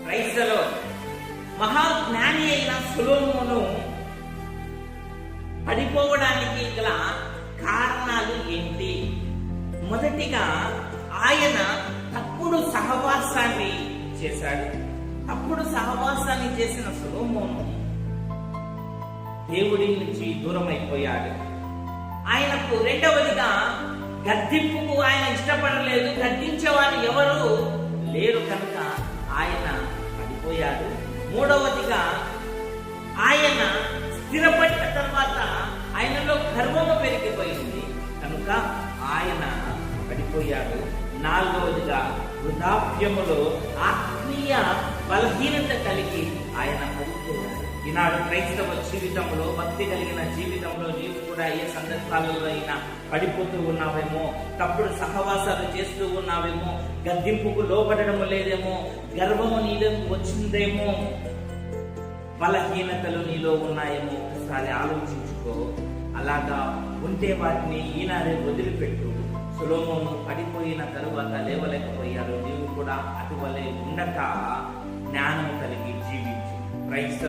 క్రైస్తలో మహాజ్ఞాని అయిన సొలొమోను పడిపోవడానికి గల కారణాలు ఏంటి? మొదటిగా ఆయన తప్పుడు సహవాసాన్ని చేశాడు. తప్పుడు సహవాసాన్ని చేసిన సొలొమోను దేవుడి నుంచి దూరం అయిపోయాడు. ఆయనకు రెండవదిగా గద్దింపుకు ఆయన ఇష్టపడలేదు. గద్దించేవారు ఎవరు లేరు కనుక ఆయన పడిపోయాడు. మూడవదిగా ఆయన స్థిరపడిన తర్వాత ఆయనలో గర్వము పెరిగిపోయింది కనుక ఆయన పడిపోయాడు. నాలుగవదిగా వృద్ధాప్యములో ఆత్మీయ బలహీనత కలిగి ఆయన పడిపోయాడు. ఈనాడు క్రైస్తవ జీవితంలో, భక్తి కలిగిన జీవితంలో నీవు కూడా ఏ సందర్భాలలో అయినా పడిపోతూ ఉన్నావేమో, తప్పుడు సహవాసాలు చేస్తూ ఉన్నావేమో, గద్దింపుకు లోపడడం లేదేమో, గర్వము నీలో వచ్చిందేమో, బలహీనతలు నీలో ఉన్నాయేమో ఒకసారి ఆలోచించుకో. అలాగా ఉంటే వాటిని ఈనాడే వదిలిపెట్టు. సొలొమోను పడిపోయిన తరువాత లేవలేకపోయారు. నీవు కూడా అటువలే ఉండక జ్ఞానము కలిగి జీవించు. క్రైస్తవ